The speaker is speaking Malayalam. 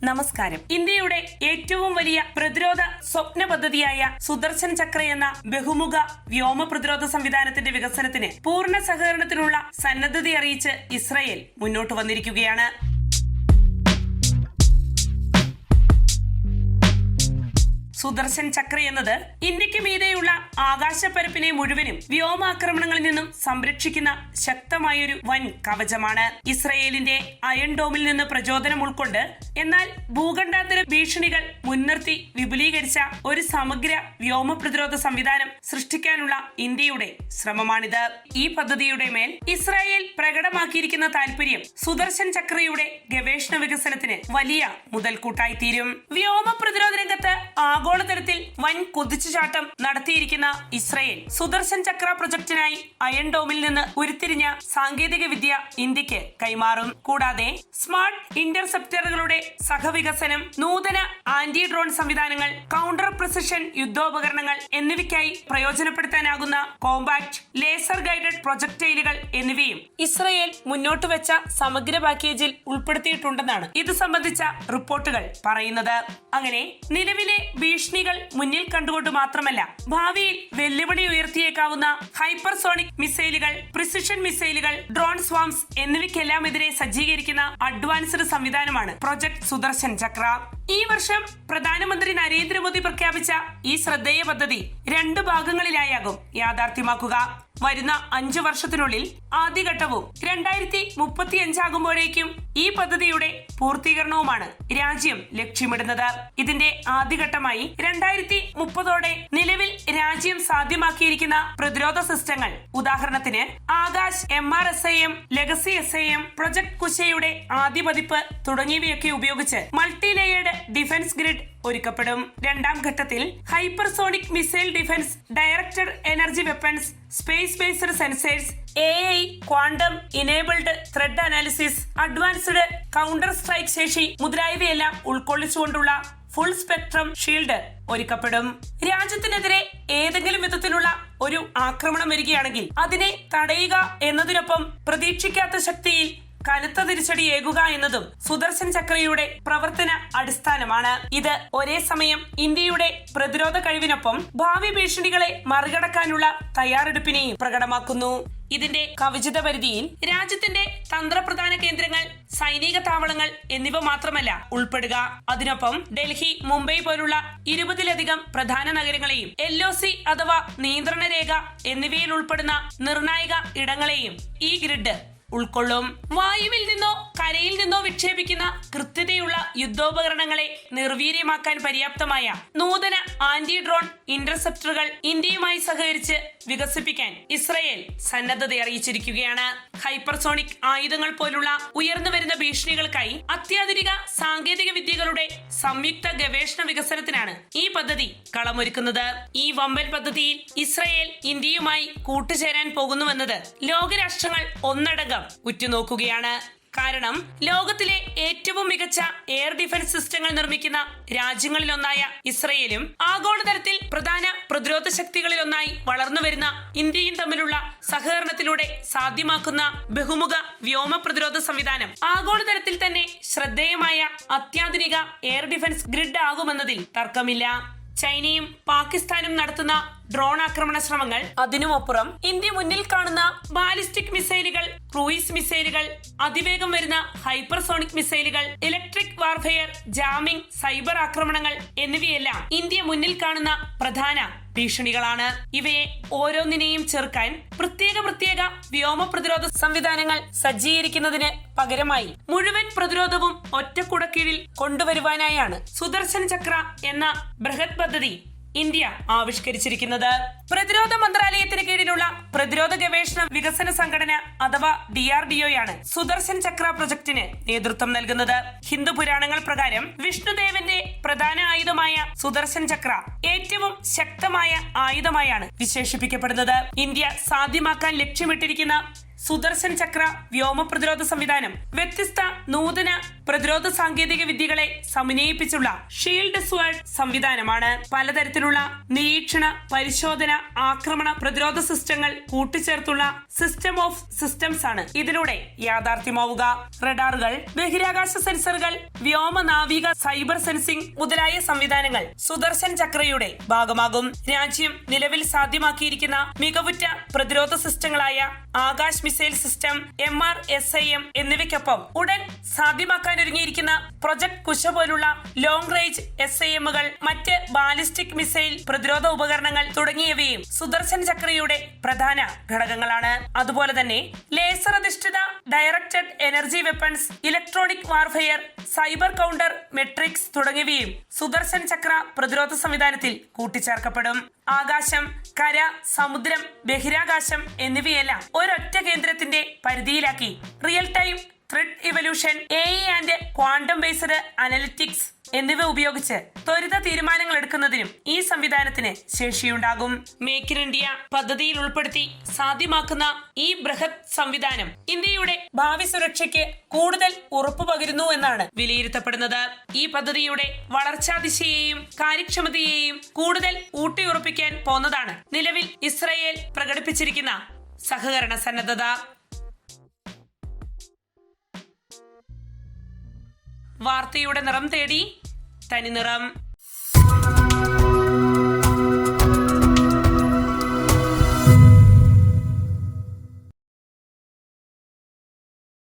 നമസ്കാരം. ഇന്ത്യയുടെ ഏറ്റവും വലിയ പ്രതിരോധ സ്വപ്ന പദ്ധതിയായ സുദർശൻ ചക്ര എന്ന ബഹുമുഖ വ്യോമ പ്രതിരോധ സംവിധാനത്തിന്റെ വികസനത്തിന് പൂർണ്ണ സഹകരണത്തിനുള്ള സന്നദ്ധത അറിയിച്ച് ഇസ്രായേൽ മുന്നോട്ട് വന്നിരിക്കുകയാണ്. സുദർശൻ ചക്ര എന്നത് ഇന്ത്യക്ക് മീതെയുള്ള ആകാശപ്പരപ്പിനെ മുഴുവനും വ്യോമാക്രമണങ്ങളിൽ നിന്നും സംരക്ഷിക്കുന്ന ശക്തമായൊരു വൻ കവചമാണ്. ഇസ്രയേലിന്റെ അയൺ ഡോമിൽ നിന്ന് പ്രചോദനം ഉൾക്കൊണ്ട് എന്നാൽ ഭൂഖണ്ഡാന്തര ഭീഷണികൾ മുൻനിർത്തി വിപുലീകരിച്ച ഒരു സമഗ്ര വ്യോമ പ്രതിരോധ സംവിധാനം സൃഷ്ടിക്കാനുള്ള ഇന്ത്യയുടെ ശ്രമമാണിത്. ഈ പദ്ധതിയുടെ മേൽ ഇസ്രായേൽ പ്രകടമാക്കിയിരിക്കുന്ന താൽപര്യം സുദർശൻ ചക്രയുടെ ഗവേഷണ വികസനത്തിന് വലിയ മുതൽക്കൂട്ടായി തീരും. വ്യോമ പ്രതിരോധ രംഗത്ത് ആഗോളതലത്തിൽ വൻ കുതിച്ചുചാട്ടം നടത്തിയിരിക്കുന്ന ഇസ്രായേൽ സുദർശൻ ചക്ര പ്രൊജക്ടിനായി അയൺ ഡോമിൽ നിന്ന് ഉരുത്തിരിഞ്ഞ സാങ്കേതിക വിദ്യ ഇന്ത്യക്ക് കൈമാറും. കൂടാതെ സ്മാർട്ട് ഇന്റർസെപ്റ്ററുകളുടെ സഹവികസനം, നൂതന ആന്റി ഡ്രോൺ സംവിധാനങ്ങൾ, കൗണ്ടർ പ്രിസിഷൻ യുദ്ധോപകരണങ്ങൾ എന്നിവയ്ക്കായി പ്രയോജനപ്പെടുത്താനാകുന്ന കോമ്പാക്ട് ലേസർ ഗൈഡഡ് പ്രൊജക്ടൈലുകൾ എന്നിവയും ഇസ്രായേൽ മുന്നോട്ട് വെച്ച സമഗ്ര പാക്കേജിൽ ഉൾപ്പെടുത്തിയിട്ടുണ്ടെന്നാണ് ഇത് സംബന്ധിച്ച റിപ്പോർട്ടുകൾ പറയുന്നത്. അങ്ങനെ നിലവിലെ ഭീഷണികൾ മുന്നിൽ കണ്ടുകൊണ്ട് മാത്രമല്ല, ഭാവിയിൽ വെല്ലുവിളി ഉയർത്തിയേക്കാവുന്ന ഹൈപ്പർസോണിക് മിസൈലുകൾ, പ്രിസിഷൻ മിസൈലുകൾ, ഡ്രോൺ സ്വാംസ് എന്നിവയ്ക്കെല്ലാം എതിരെ സജ്ജീകരിക്കുന്ന അഡ്വാൻസ്ഡ് സംവിധാനമാണ് പ്രൊജക്ട് സുദർശൻ ചക്ര. ഈ വർഷം പ്രധാനമന്ത്രി നരേന്ദ്രമോദി പ്രഖ്യാപിച്ച ഈ ശ്രദ്ധേയ പദ്ധതി 2 ഭാഗങ്ങളിലായാകും യാഥാർത്ഥ്യമാക്കുക. വരുന്ന 5 വർഷത്തിനുള്ളിൽ ആദ്യഘട്ടവും 2035 ആകുമ്പോഴേക്കും ഈ പദ്ധതിയുടെ പൂർത്തീകരണവുമാണ് രാജ്യം ലക്ഷ്യമിടുന്നത്. ഇതിന്റെ ആദ്യഘട്ടമായി 2030ഓടെ നിലവിൽ രാജ്യം സാധ്യമാക്കിയിരിക്കുന്ന പ്രതിരോധ സിസ്റ്റങ്ങൾ, ഉദാഹരണത്തിന് Akash MRSAM, legacy SAM, project കുശയുടെ ആദ്യ പതിപ്പ് തുടങ്ങിയവയൊക്കെ ഉപയോഗിച്ച് മൾട്ടി ലെയേർഡ് ഡിഫൻസ് ഗ്രിഡ് ഒരുക്കപ്പെടും. 2ാം ഘട്ടത്തിൽ hypersonic missile defence, directed energy weapons, space based sensors, AI, quantum enabled threat analysis, advanced counter strike ശേഷി മുതലായവയെല്ലാം ഉൾക്കൊള്ളിച്ചുകൊണ്ടുള്ള ഫുൾ സ്പെക്ട്രം ഷീൽഡ് ഒരുക്കപ്പെടും. രാജ്യത്തിനെതിരെ ഏതെങ്കിലും വിധത്തിലുള്ള ഒരു ആക്രമണം വരികയാണെങ്കിൽ അതിനെ തടയുക എന്നതിനൊപ്പം പ്രതീക്ഷിക്കാത്ത ശക്തിയിൽ കനത്ത തിരിച്ചടി ഏകുക എന്നതും സുദർശൻ ചക്രയുടെ പ്രവർത്തന അടിസ്ഥാനമാണ്. ഇത് ഒരേ സമയം ഇന്ത്യയുടെ പ്രതിരോധ കഴിവിനൊപ്പം ഭാവി ഭീഷണികളെ മറികടക്കാനുള്ള തയ്യാറെടുപ്പിനെയും പ്രകടമാക്കുന്നു. ഇതിന്റെ കവചിത പരിധിയിൽ രാജ്യത്തിന്റെ തന്ത്രപ്രധാന കേന്ദ്രങ്ങൾ, സൈനിക താവളങ്ങൾ എന്നിവ മാത്രമല്ല ഉൾപ്പെടുക. അതിനൊപ്പം ഡൽഹി, മുംബൈ പോലുള്ള 20ലധികം പ്രധാന നഗരങ്ങളെയും LOC അഥവാ നിയന്ത്രണ രേഖ എന്നിവയിൽ ഉൾപ്പെടുന്ന നിർണായക ഇടങ്ങളെയും ഈ ഗ്രിഡ് ഉൾക്കൊള്ളും. വായുവിൽ നിന്നോ കരയിൽ നിന്നോ വിക്ഷേപിക്കുന്ന കൃത്യതയുള്ള യുദ്ധോപകരണങ്ങളെ നിർവീര്യമാക്കാൻ പര്യാപ്തമായ നൂതന ആന്റി ഡ്രോൺ ഇന്റർസെപ്റ്ററുകൾ ഇന്ത്യയുമായി സഹകരിച്ച് വികസിപ്പിക്കാൻ ഇസ്രായേൽ സന്നദ്ധത അറിയിച്ചിരിക്കുകയാണ്. ഹൈപ്പർസോണിക് ആയുധങ്ങൾ പോലുള്ള ഉയർന്നു വരുന്ന ഭീഷണികൾക്കായി അത്യാധുനിക സാങ്കേതിക വിദ്യകളുടെ സംയുക്ത ഗവേഷണ വികസനത്തിനാണ് ഈ പദ്ധതി കളമൊരുക്കുന്നത്. ഈ വമ്പൻ പദ്ധതിയിൽ ഇസ്രായേൽ ഇന്ത്യയുമായി കൂട്ടുചേരാൻ പോകുന്നുവെന്നത് ലോകരാഷ്ട്രങ്ങൾ ഒന്നടങ്കം ഉറ്റുനോക്കുകയാണ്. കാരണം ലോകത്തിലെ ഏറ്റവും മികച്ച എയർ ഡിഫൻസ് സിസ്റ്റങ്ങൾ നിർമ്മിക്കുന്ന രാജ്യങ്ങളിലൊന്നായ ഇസ്രയേലും ആഗോളതലത്തിൽ പ്രധാന പ്രതിരോധ ശക്തികളിലൊന്നായി വളർന്നുവരുന്ന ഇന്ത്യയും തമ്മിലുള്ള സഹകരണത്തിലൂടെ സാധ്യമാക്കുന്ന ബഹുമുഖ വ്യോമ പ്രതിരോധ സംവിധാനം ആഗോളതലത്തിൽ തന്നെ ശ്രദ്ധേയമായ അത്യാധുനിക എയർ ഡിഫൻസ് ഗ്രിഡ് ആകുമെന്നതിൽ തർക്കമില്ല. ചൈനയും പാകിസ്ഥാനും നടത്തുന്ന ഡ്രോൺ ആക്രമണ ശ്രമങ്ങൾ, അതിനുമപ്പുറം ഇന്ത്യ മുന്നിൽ കാണുന്ന ബാലിസ്റ്റിക് മിസൈലുകൾ, ക്രൂയിസ് മിസൈലുകൾ, അതിവേഗം വരുന്ന ഹൈപ്പർസോണിക് മിസൈലുകൾ, ഇലക്ട്രിക് വാർഫെയർ, ജാമിംഗ്, സൈബർ ആക്രമണങ്ങൾ എന്നിവയെല്ലാം ഇന്ത്യ മുന്നിൽ കാണുന്ന പ്രധാന ഭീഷണികളാണ്. ഇവയെ ഓരോന്നിനെയും ചെറുക്കാൻ പ്രത്യേക വ്യോമ പ്രതിരോധ സംവിധാനങ്ങൾ സജ്ജീകരിക്കുന്നതിന് പകരമായി മുഴുവൻ പ്രതിരോധവും ഒറ്റ കുടക്കീഴിൽ കൊണ്ടുവരുവാനായാണ് സുദർശൻ ചക്ര എന്ന ബൃഹത് പദ്ധതി ഇന്ത്യ ആവിഷ്കരിച്ചിരിക്കുന്നത്. പ്രതിരോധ മന്ത്രാലയത്തിന് കീഴിലുള്ള പ്രതിരോധ ഗവേഷണ വികസന സംഘടന അഥവാ DRDOയാണ് സുദർശൻ ചക്ര പ്രൊജക്ടിന് നേതൃത്വം നൽകുന്നത്. ഹിന്ദു പുരാണങ്ങൾ പ്രകാരം വിഷ്ണുദേവന്റെ പ്രധാന ആയുധമായ സുദർശൻ ചക്ര ഏറ്റവും ശക്തമായ ആയുധമായാണ് വിശേഷിപ്പിക്കപ്പെടുന്നത്. ഇന്ത്യ സാധ്യമാക്കാൻ ലക്ഷ്യമിട്ടിരിക്കുന്ന സുദർശൻ ചക്ര വ്യോമ പ്രതിരോധ സംവിധാനം വ്യത്യസ്ത നൂതന പ്രതിരോധ സാങ്കേതിക വിദ്യകളെ സമന്വയിപ്പിച്ചുള്ള ഷീൽഡ് സ്വാഡ് സംവിധാനമാണ്. പലതരത്തിലുള്ള നിരീക്ഷണ, പരിശോധന, ആക്രമണ പ്രതിരോധ സിസ്റ്റങ്ങൾ കൂട്ടിച്ചേർത്തുള്ള സിസ്റ്റം ഓഫ് സിസ്റ്റംസ് ആണ് ഇതിലൂടെ യാഥാർത്ഥ്യമാവുക. റഡാറുകൾ, ബഹിരാകാശ സെൻസറുകൾ, വ്യോമ, നാവിക, സൈബർ സെൻസിംഗ് മുതലായ സംവിധാനങ്ങൾ സുദർശൻ ചക്രയുടെ ഭാഗമാകും. രാജ്യം നിലവിൽ സാധ്യമാക്കിയിരിക്കുന്ന മികവുറ്റ പ്രതിരോധ സിസ്റ്റങ്ങളായ ആകാശ് മിസൈൽ സിസ്റ്റം, MRSIM എന്നിവയ്ക്കൊപ്പം ഉടൻ സാധ്യമാക്കാനൊരുങ്ങിയിരിക്കുന്ന പ്രൊജക്ട് കുശ പോലുള്ള ലോങ് റേഞ്ച് SIM-കൾ, മറ്റ് ബാലിസ്റ്റിക് മിസൈൽ പ്രതിരോധ ഉപകരണങ്ങൾ തുടങ്ങിയവയും സുദർശൻ ചക്രയുടെ പ്രധാന ഘടകങ്ങളാണ്. അതുപോലെ തന്നെ ലേസർ അധിഷ്ഠിത directed energy weapons, electronic warfare, cyber counter matrix തുടങ്ങിയവയും സുദർശൻ ചക്ര പ്രതിരോധ സംവിധാനത്തിൽ കൂട്ടിച്ചേർക്കപ്പെടും. ആകാശം, കര, സമുദ്രം, ബഹിരാകാശം എന്നിവയെല്ലാം ഒരൊറ്റ കേന്ദ്രത്തിന്റെ പരിധിയിലാക്കി real time threat evaluation, AI and quantum based analytics എന്നിവ ഉപയോഗിച്ച് ത്വരിത തീരുമാനങ്ങൾ എടുക്കുന്നതിനും ഈ സംവിധാനത്തിന് ശേഷിയുണ്ടാകും. മേക്ക് ഇൻ ഇന്ത്യ പദ്ധതിയിൽ ഉൾപ്പെടുത്തി സാധ്യമാക്കുന്ന ഈ ബൃഹത് സംവിധാനം ഇന്ത്യയുടെ ഭാവി സുരക്ഷയ്ക്ക് കൂടുതൽ ഉറപ്പു പകരുന്നു എന്നാണ് വിലയിരുത്തപ്പെടുന്നത്. ഈ പദ്ധതിയുടെ വളർച്ചാ ദിശയെയും കാര്യക്ഷമതയെയും കൂടുതൽ ഊട്ടിയുറപ്പിക്കാൻ പോന്നതാണ് നിലവിൽ ഇസ്രയേൽ പ്രകടിപ്പിച്ചിരിക്കുന്ന സഹകരണ സന്നദ്ധത. വാർത്തയുടെ നിറം തേടി തനി നിറം.